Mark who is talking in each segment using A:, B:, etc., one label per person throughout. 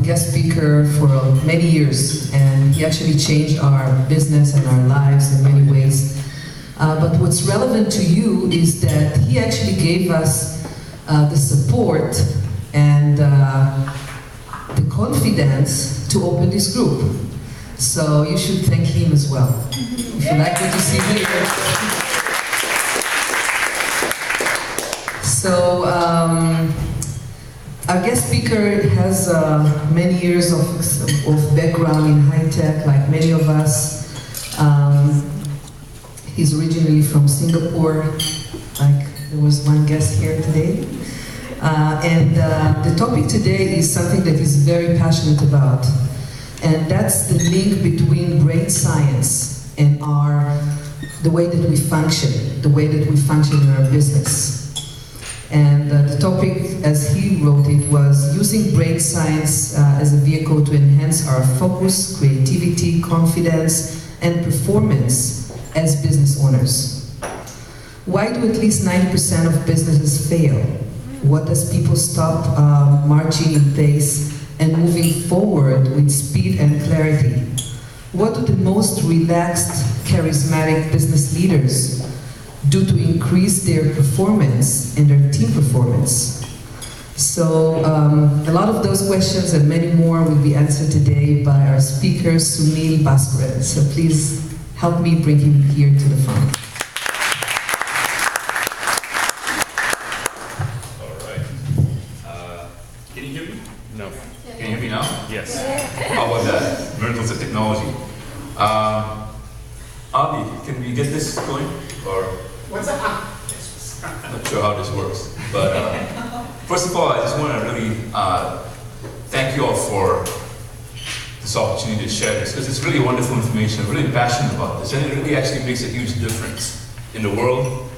A: the guest speaker for many years, and he actually changed our business and our lives in many ways. But what's relevant to you is that he actually gave us the support and the confidence to open this group. So you should thank him as well. If you like what you see here. So our guest speaker has many years of background in high tech, like many of us. He's originally from Singapore, like there was one guest here today. And the topic today is something that he's very passionate about. And that's the link between brain science and the way that we function in our business. And the topic, as he wrote it, was using brain science as a vehicle to enhance our focus, creativity, confidence, and performance as business owners. Why do at least 90% of businesses fail? What does people stop marching in pace and moving forward with speed and clarity? What do the most relaxed, charismatic business leaders do to increase their performance and their team performance? So a lot of those questions and many more will be answered today by our speaker, Sunil Bhaskaran. So please help me bring him here to the front.
B: All right. Can you hear me? No. Can you hear me now? Yes. How about that? Miracles of technology. Avi, can we get this going? Or
C: what's up?
B: I'm not sure how this works. But first of all, I just want to really thank you all for this opportunity to share this, because it's really wonderful information. I'm really passionate about this, and it really actually makes a huge difference in the world,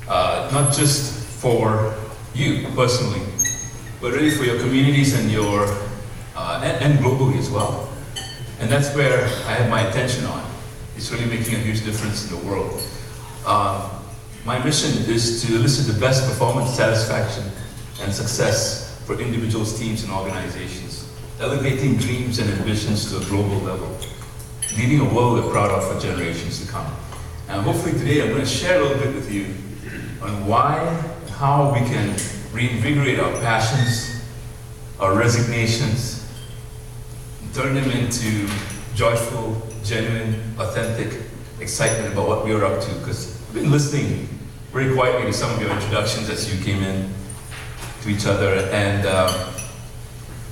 B: not just for you personally, but really for your communities and your and globally as well. And that's where I have my attention on. It's really making a huge difference in the world. My mission is to elicit the best performance, satisfaction, and success for individuals, teams, and organizations, elevating dreams and ambitions to a global level, leading a world we're proud of for generations to come. And hopefully today I'm going to share a little bit with you on why and how we can reinvigorate our passions, our resignations, and turn them into joyful, genuine, authentic excitement about what we are up to. Because I've been listening very quietly to some of your introductions as you came in to each other, and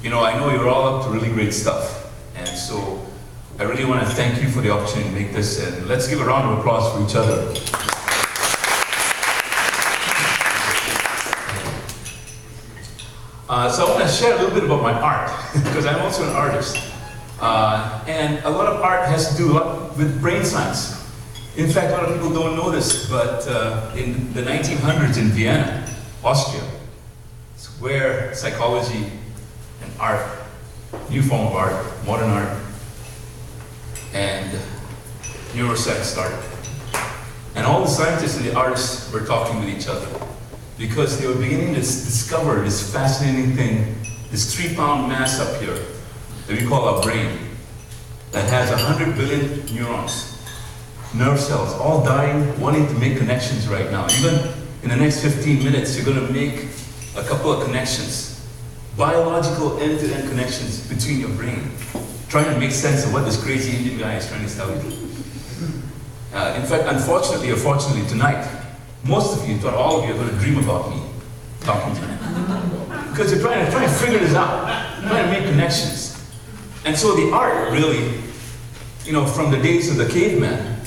B: you know, I know you're all up to really great stuff, and so I really want to thank you for the opportunity to make this, and let's give a round of applause for each other. So I want to share a little bit about my art, because I'm also an artist. And a lot of art has to do a lot with brain science. In fact, a lot of people don't know this, but in the 1900s in Vienna, Austria, it's where psychology and art, new form of art, modern art, and neuroscience started. And all the scientists and the artists were talking with each other because they were beginning to discover this fascinating thing, this 3-pound mass up here that we call our brain, that has 100 billion neurons, nerve cells, all dying, wanting to make connections right now. Even in the next 15 minutes, you're going to make a couple of connections, biological end-to-end connections between your brain, trying to make sense of what this crazy Indian guy is trying to tell you. In fact, unfortunately or fortunately, tonight, most of you, if not all of you, are going to dream about me talking to you. Because you're trying to figure this out, trying to make connections. And so the art really, you know, from the days of the caveman,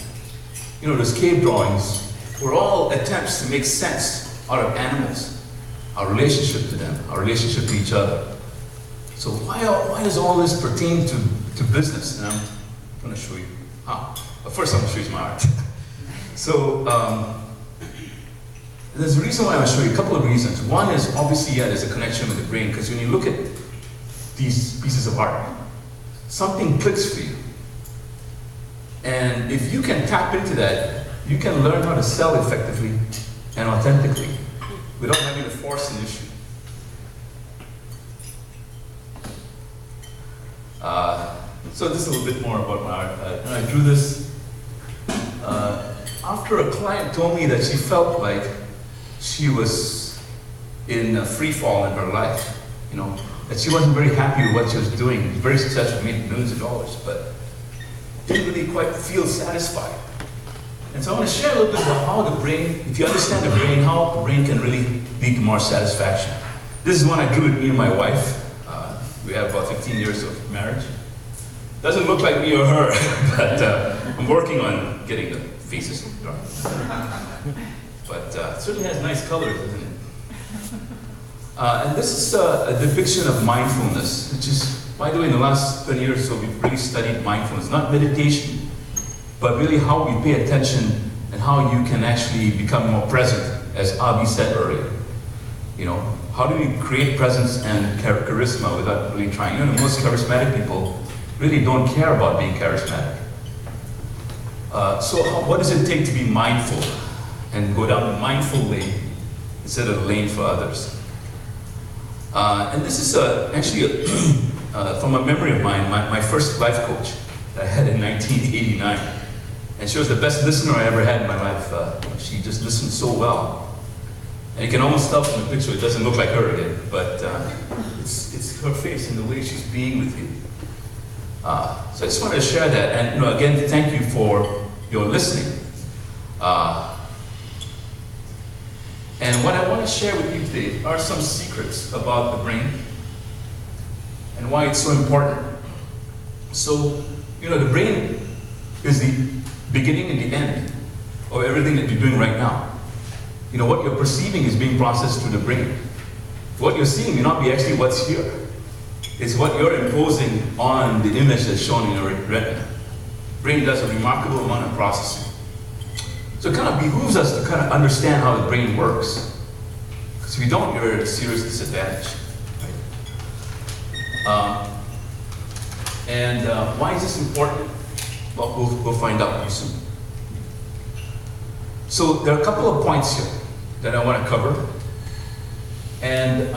B: you know, those cave drawings were all attempts to make sense out of animals, our relationship to them, our relationship to each other. So why does all this pertain to business? And I'm going to show you how. But first I'm going to show you my art. So there's a reason why I'm going to show you, a couple of reasons. One is obviously, yeah, there's a connection with the brain, because when you look at these pieces of art, something clicks for you. And if you can tap into that, you can learn how to sell effectively and authentically without having to force an issue. So this is a little bit more about my art. I drew this after a client told me that she felt like she was in a free fall in her life, you know, that she wasn't very happy with what she was doing. Very successful, made millions of dollars, but didn't really quite feel satisfied. And so I want to share a little bit about how the brain, if you understand the brain, how the brain can really lead to more satisfaction. This is one I drew with me and my wife. We have about 15 years of marriage. Doesn't look like me or her, but I'm working on getting the faces drawn. But it certainly has nice colors, doesn't it? And this is a depiction of mindfulness, which is, by the way, in the last 20 years or so, we've really studied mindfulness. Not meditation, but really how we pay attention and how you can actually become more present, as Abhi said earlier. You know, how do we create presence and charisma without really trying? You know, most charismatic people really don't care about being charismatic. So what does it take to be mindful and go down the mindful lane instead of the lane for others? And this is actually from a memory of mine, my first life coach that I had in 1989. And she was the best listener I ever had in my life. She just listened so well. And you can almost tell from the picture, it doesn't look like her again, but it's her face and the way she's being with you. So I just wanted to share that. And you know, again, thank you for your listening. And what I want to share with you today are some secrets about the brain and why it's so important. So, you know, the brain is the beginning and the end of everything that you're doing right now. You know, what you're perceiving is being processed through the brain. What you're seeing may not be actually what's here. It's what you're imposing on the image that's shown in your retina. Brain does a remarkable amount of processing. So it kind of behooves us to kind of understand how the brain works. Because if you don't, you're at a serious disadvantage. Right? Why is this important? Well, we'll find out pretty soon. So there are a couple of points here that I want to cover. And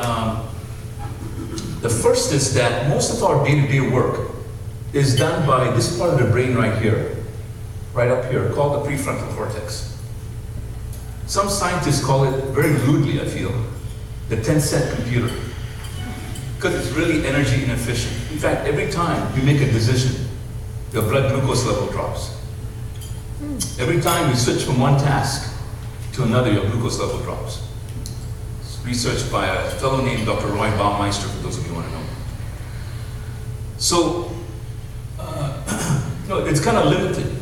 B: the first is that most of our day-to-day work is done by this part of the brain right here, right up here, called the prefrontal cortex. Some scientists call it, very rudely I feel, the 10-cent computer, because it's really energy inefficient. In fact, every time you make a decision, your blood glucose level drops. Every time you switch from one task to another, your glucose level drops. It's researched by a fellow named Dr. Roy Baumeister, for those of you who want to know. So, no, it's kind of limited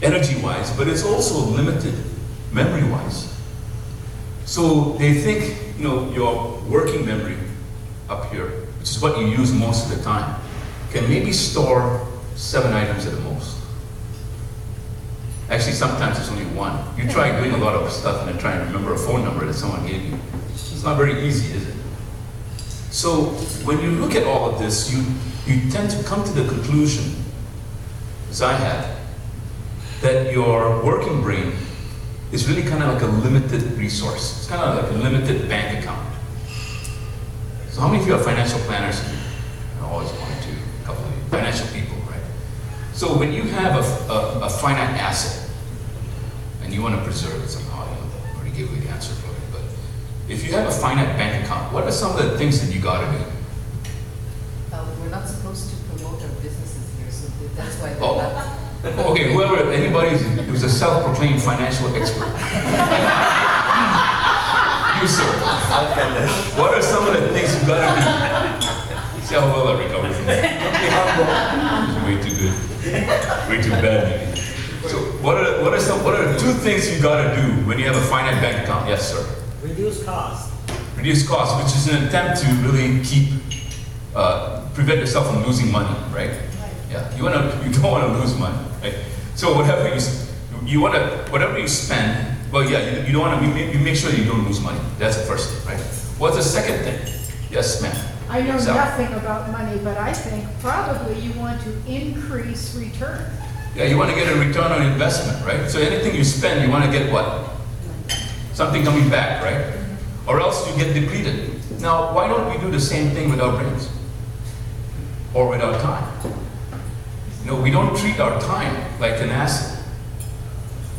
B: energy-wise, but it's also limited memory-wise. So they think, you know, your working memory up here, which is what you use most of the time, can maybe store 7 items at the most. Actually, sometimes it's only one. You try doing a lot of stuff and then trying to remember a phone number that someone gave you. It's not very easy, is it? So when you look at all of this, you tend to come to the conclusion, as I had, that your working brain is really kind of like a limited resource. It's kind of like a limited bank account. So how many of you are financial planners? I always wanted to, a couple of you. Financial people, right? So when you have a finite asset, and you want to preserve it somehow, I already gave you the answer for it, but if you have a finite bank account, what are some of the things that you got to do?
C: We're not supposed to promote our businesses here, so that's why they're not.
B: Okay, anybody who's a self-proclaimed financial expert. You, sir. What are some of the things you got to do? See how well I recovered from that. Way too good. Way too bad, maybe. So what are the 2 things you got to do when you have a finite bank account? Yes, sir.
D: Reduce cost.
B: Reduce cost, which is an attempt to really prevent yourself from losing money, right? Yeah, you don't want to lose money, right? So whatever you spend, well, yeah, you don't want to. You make sure you don't lose money. That's the first thing, right? What's the second thing? Yes, ma'am.
E: I know nothing about money, but I think probably you want to increase return.
B: Yeah, you want to get a return on investment, right? So anything you spend, you want to get what? Something coming back, right? Or else you get depleted. Now, why don't we do the same thing with our brains? Or with our time? we don't treat our time like an asset.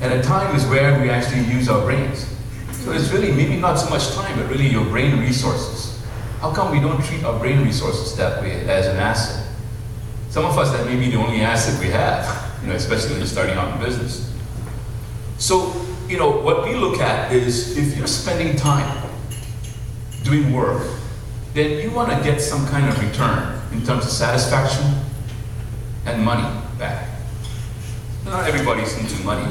B: And a time is where we actually use our brains. So it's really maybe not so much time, but really your brain resources. How come we don't treat our brain resources that way as an asset? Some of us, that may be the only asset we have, especially when you're starting out in business. So, what we look at is if you're spending time doing work, then you want to get some kind of return in terms of satisfaction and money back. Not everybody's into money.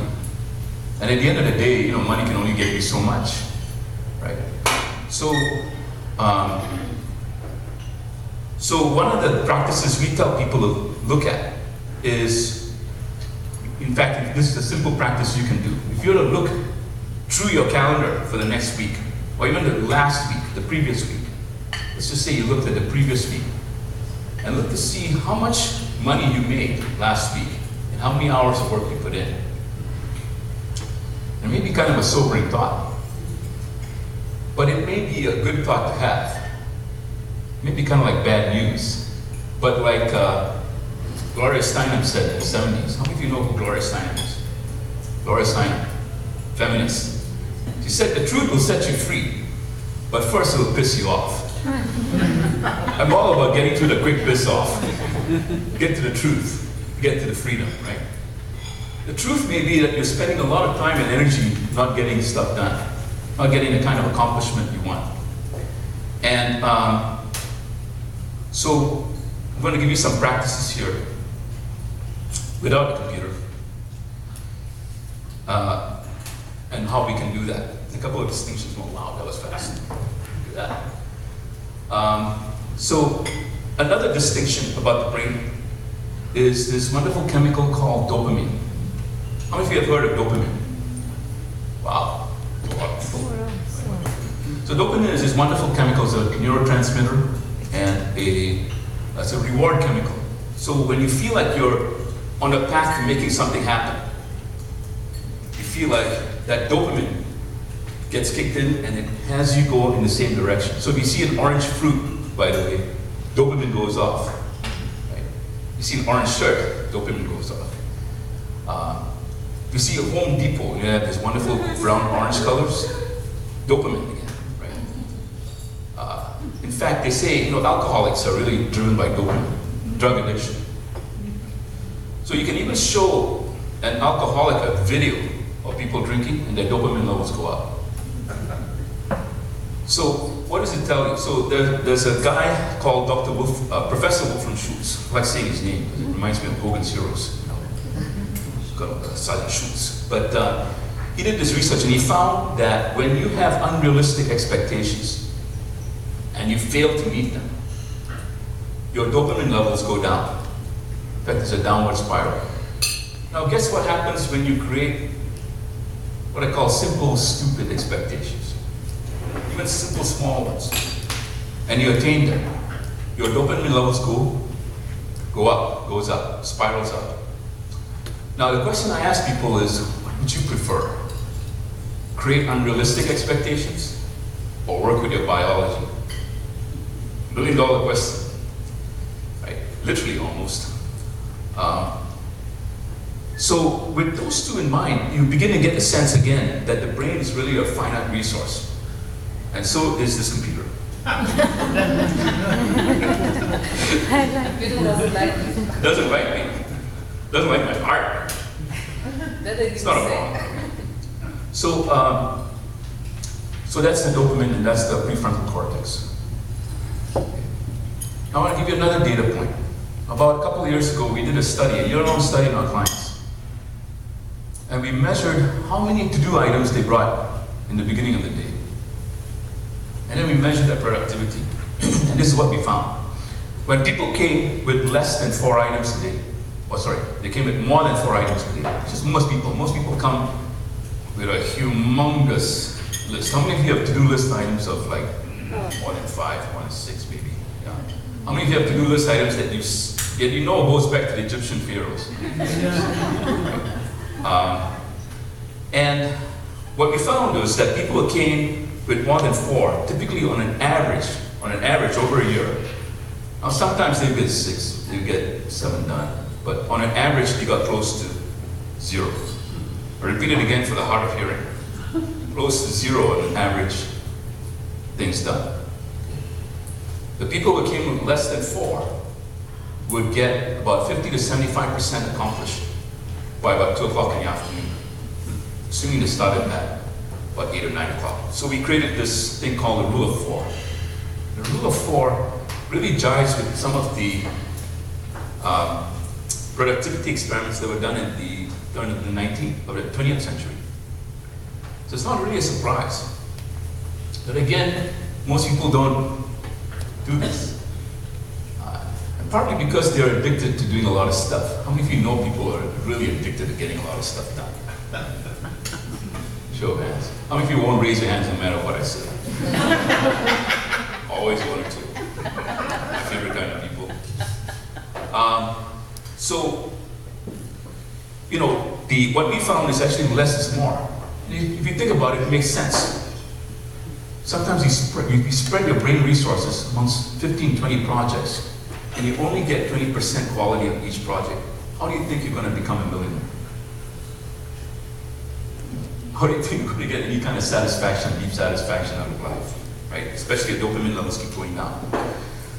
B: And at the end of the day, money can only get you so much, right? So, so one of the practices we tell people to look at is, in fact, this is a simple practice you can do. If you were to look through your calendar for the next week, or even the last week, the previous week, let's just say you looked at the previous week, and look to see how much money you made last week, and how many hours of work you put in. It may be kind of a sobering thought, but it may be a good thought to have. It may be kind of like bad news, but like Gloria Steinem said in the 70s. How many of you know who Gloria Steinem is? Gloria Steinem, feminist. She said, the truth will set you free, but first it'll piss you off. I'm all about getting to the quick piss off. Get to the truth, get to the freedom, right? The truth may be that you're spending a lot of time and energy not getting stuff done, not getting the kind of accomplishment you want. And so I'm going to give you some practices here without the computer and how we can do that. A couple of distinctions. Oh, wow, that was fast. Do that. So another distinction about the brain is this wonderful chemical called dopamine. How many of you have heard of dopamine? Wow. So dopamine is this wonderful chemical, it's a neurotransmitter, and it's a reward chemical. So when you feel like you're on the path to making something happen, you feel like that dopamine gets kicked in and it has you go in the same direction. So if you see an orange fruit, by the way, dopamine goes off. Right? You see an orange shirt, dopamine goes off. You see a Home Depot, you have this wonderful brown-orange colors, dopamine again, right? In fact, they say, alcoholics are really driven by dopamine, drug addiction. So you can even show an alcoholic a video of people drinking and their dopamine levels go up. So what does it tell you? So there's a guy called Professor Wolfram Schultz. I like saying his name because it reminds me of Hogan's Heroes. Sergeant Schultz. But he did this research and he found that when you have unrealistic expectations and you fail to meet them, your dopamine levels go down. In fact, there's a downward spiral. Now guess what happens when you create what I call simple, stupid expectations? Even simple, small ones. And you attain them. Your dopamine levels go up, goes up, spirals up. Now the question I ask people is, what would you prefer? Create unrealistic expectations or work with your biology? $1 million question, right? Literally almost. So with those two in mind, you begin to get the sense again that the brain is really a finite resource. And so is this computer.
C: Computer doesn't like you.
B: Doesn't like me. Doesn't like my art. It's not a problem. So, so that's the dopamine and that's the prefrontal cortex. I want to give you another data point. About a couple of years ago, we did a study, a year-long study on our clients. And we measured how many to-do items they brought in the beginning of the day. And then we measured their productivity. And this is what we found. When people came with less than 4 items a day, they came with more than 4 items a day, which is most people. Most people come with a humongous list. How many of you have to-do list items of like more than 5, more than 6 maybe? Yeah. How many of you have to-do list items that you know goes back to the Egyptian pharaohs? And what we found was that people who came with more than 4, typically on an average over a year. Now sometimes they get 6, they get 7 done. but on an average, they got close to 0. I repeat it again for the hard of hearing. Close to 0 on an average things done. The people who came with less than 4 would get about 50 to 75% accomplished by about 2 o'clock in the afternoon, assuming they started at about 8 or 9 o'clock. So we created this thing called the Rule of 4. The Rule of 4 really jives with some of the productivity experiments that were done during the 19th or the 20th century. So it's not really a surprise. But again, most people don't do this. And partly because they're addicted to doing a lot of stuff. How many of you know people are really addicted to getting a lot of stuff done? Show of hands. How many of you won't raise your hands no matter what I say? Always 1 or 2. My favorite kind of people. So, you know, what we found is actually less is more. If you think about it, it makes sense. Sometimes you spread your brain resources amongst 15, 20 projects, and you only get 20% quality of each project. How do you think you're going to become a millionaire? How do you think you're going to get any kind of satisfaction, deep satisfaction out of life, right? Especially if dopamine levels keep going down.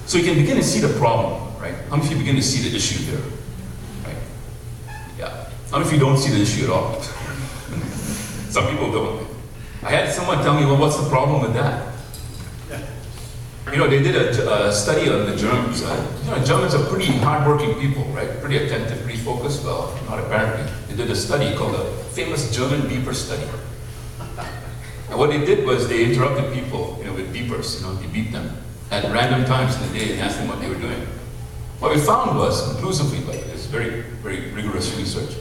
B: So you can begin to see the problem, right? How many of you begin to see the issue there, right? Yeah. How many of you don't see the issue at all? Some people don't. I had someone tell me, well, what's the problem with that? You know, they did a study on the Germans. You know, Germans are pretty hardworking people, right? Pretty attentive, pretty focused. Well, not apparently. They did a study called the famous German beeper study. And what they did was they interrupted people, you know, with beepers. You know, they beeped them at random times in the day and asked them what they were doing. What we found was, conclusively, but it's very, very rigorous research,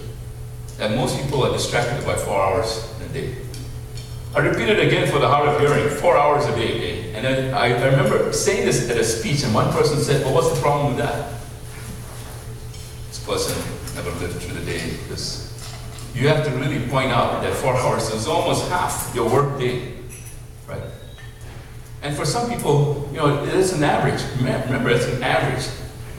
B: that most people are distracted by 4 hours in a day. I repeat it again for the hard of hearing, 4 hours a day, okay? And then I remember saying this at a speech, and one person said, well, what's the problem with that? This person never lived through the day, because you have to really point out that 4 hours is almost half your work day, right? And for some people, you know, it is an average. Remember, it's an average.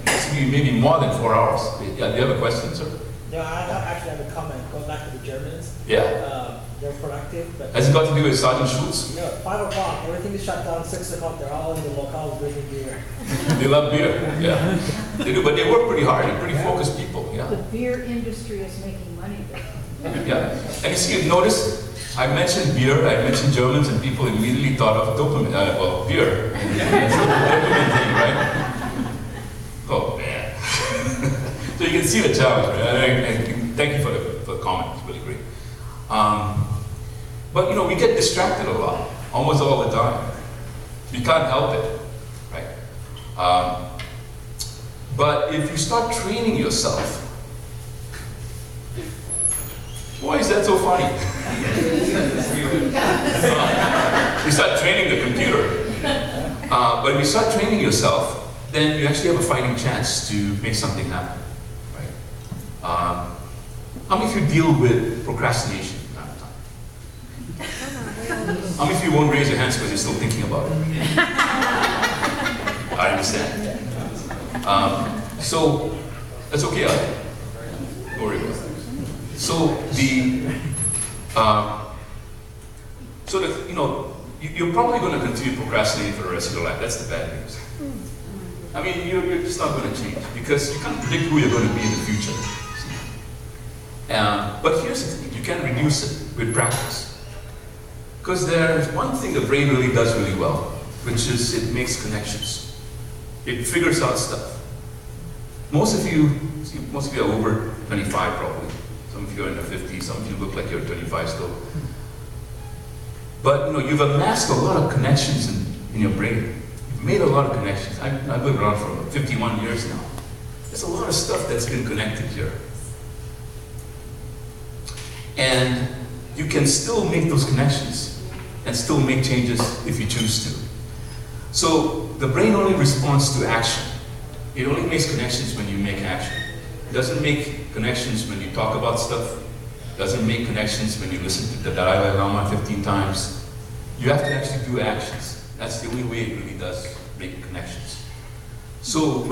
B: It's maybe more than 4 hours. Do you have a question, sir?
D: No, I actually have a comment. Going back to the Germans.
B: Yeah.
D: They're productive, but
B: Has it got to do with Sergeant Schultz?
D: you know, 5 o'clock, everything is shut down. 6 o'clock, they're all in the locales drinking beer.
B: They love beer, yeah. They do, but they work pretty hard. They're pretty focused people,
E: The
B: yeah.
E: beer industry is making money there.
B: Yeah. And you see, notice, I mentioned beer, I mentioned Germans, and people immediately thought of dopamine, well, beer. It's the dopamine thing, right? Oh, man. So you can see the challenge, right? And thank you for the comment, it's really great. But you know, we get distracted a lot, almost all the time. You can't help it, right? But if you start training yourself, why is that so funny? You start training the computer. But if you start training yourself, then you actually have a fighting chance to make something happen, right? How many of you deal with procrastination? How many of you won't raise your hands because you're still thinking about it? I understand. So, that's okay, don't worry about it. So, you know, you're probably going to continue procrastinating for the rest of your life. That's the bad news. I mean, you're just not going to change because you can't predict who you're going to be in the future. But here's the thing, you can reduce it with practice. Because there's one thing the brain really does really well, which is it makes connections. It figures out stuff. Most of you are over 25 probably. Some of you are in their 50s, some of you look like you're 25 still. But you know, you've amassed a lot of connections in your brain. You've made a lot of connections. I've been around for 51 years now. There's a lot of stuff that's been connected here. And you can still make those connections and still make changes if you choose to. So the brain only responds to action. It only makes connections when you make action. It doesn't make connections when you talk about stuff. It doesn't make connections when you listen to the Dalai Lama 15 times. You have to actually do actions. That's the only way it really does make connections. So